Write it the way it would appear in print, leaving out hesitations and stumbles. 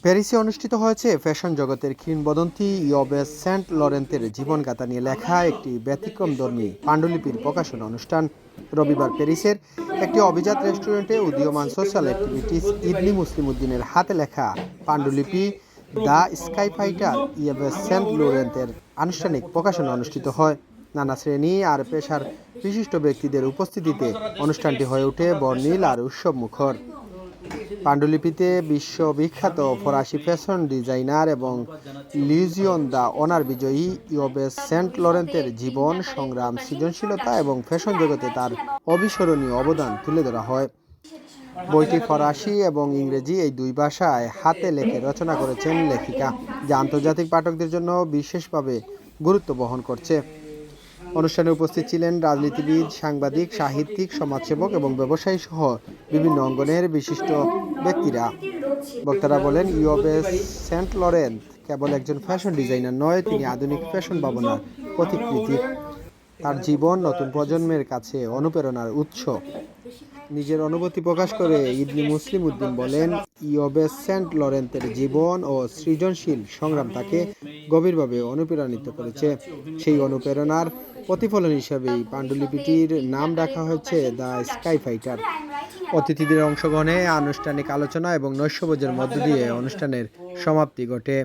প্যারিসে অনুষ্ঠিত হয়েছে ফ্যাশন জগতের কিংবদন্তি ইয়ভেস সেন্ট লরেন্তের জীবনগাথা নিয়ে লেখা একটি ব্যতিক্রমধর্মী পাণ্ডুলিপির প্রকাশনা অনুষ্ঠান। রবিবার প্যারিসের একটি অভিজাত রেস্টুরেন্টে উদীয়মান সোশ্যাল অ্যাক্টিভিটিস ইবনি মুসলিম উদ্দিনের হাতে লেখা পাণ্ডুলিপি দ্য স্কাই ফাইটার ইয়ভেস সেন্ট লরেন্তের আনুষ্ঠানিক প্রকাশনা অনুষ্ঠিত হয়। নানা শ্রেণী আর পেশার বিশিষ্ট ব্যক্তিদের উপস্থিতিতে অনুষ্ঠানটি হয়ে ওঠে বর্ণিল আর উৎসব মুখর। পাণ্ডুলিপিতে বিশ্ববিখ্যাত ফরাসি ফ্যাশন ডিজাইনার এবং লিজিয়ন দ্য অনার বিজয়ী ইয়ভেস সেন্ট লরেন্তের জীবন, সংগ্রাম, সৃজনশীলতা এবং ফ্যাশন জগতে তার অবিস্মরণীয় অবদান তুলে ধরা হয়। বইটি ফরাসি এবং ইংরেজি এই দুই ভাষায় হাতে লেখে রচনা করেছেন লেখিকা, যা আন্তর্জাতিক পাঠকদের জন্য বিশেষভাবে গুরুত্ব বহন করছে। অনুষ্ঠানে উপস্থিত ছিলেন রাজনীতিবিদ, সাংবাদিক, সাহিত্যিক, সমাজসেবক এবং ব্যবসায়ী সহ বিভিন্ন অঙ্গনের বিশিষ্ট ব্যক্তিরা। বক্তারা বলেন, ইয়ভেস সেন্ট লরেন্ত কেবল একজন ফ্যাশন ডিজাইনার নয়, তিনি আধুনিক ফ্যাশন ভাবনার প্রতিকৃতি। তার জীবন নতুন প্রজন্মের কাছে অনুপ্রেরণার উৎস। নিজের অনুভূতি প্রকাশ করে ইবনি মুসলিম উদ্দিন বলেন, ইয়ভেস সেন্ট লরেন্তের জীবন ও সৃজনশীল সংগ্রাম তাকে গভীরভাবে অনুপ্রাণিত করেছে। সেই অনুপ্রেরণার প্রতিফলন হিসেবেই পাণ্ডুলিপিটির নাম রাখা হয়েছে দ্য স্কাই ফাইটার। অতিথিদের অংশগ্রহণে আনুষ্ঠানিক আলোচনা এবং নৈশভোজের মধ্য দিয়ে অনুষ্ঠানের সমাপ্তি ঘটে।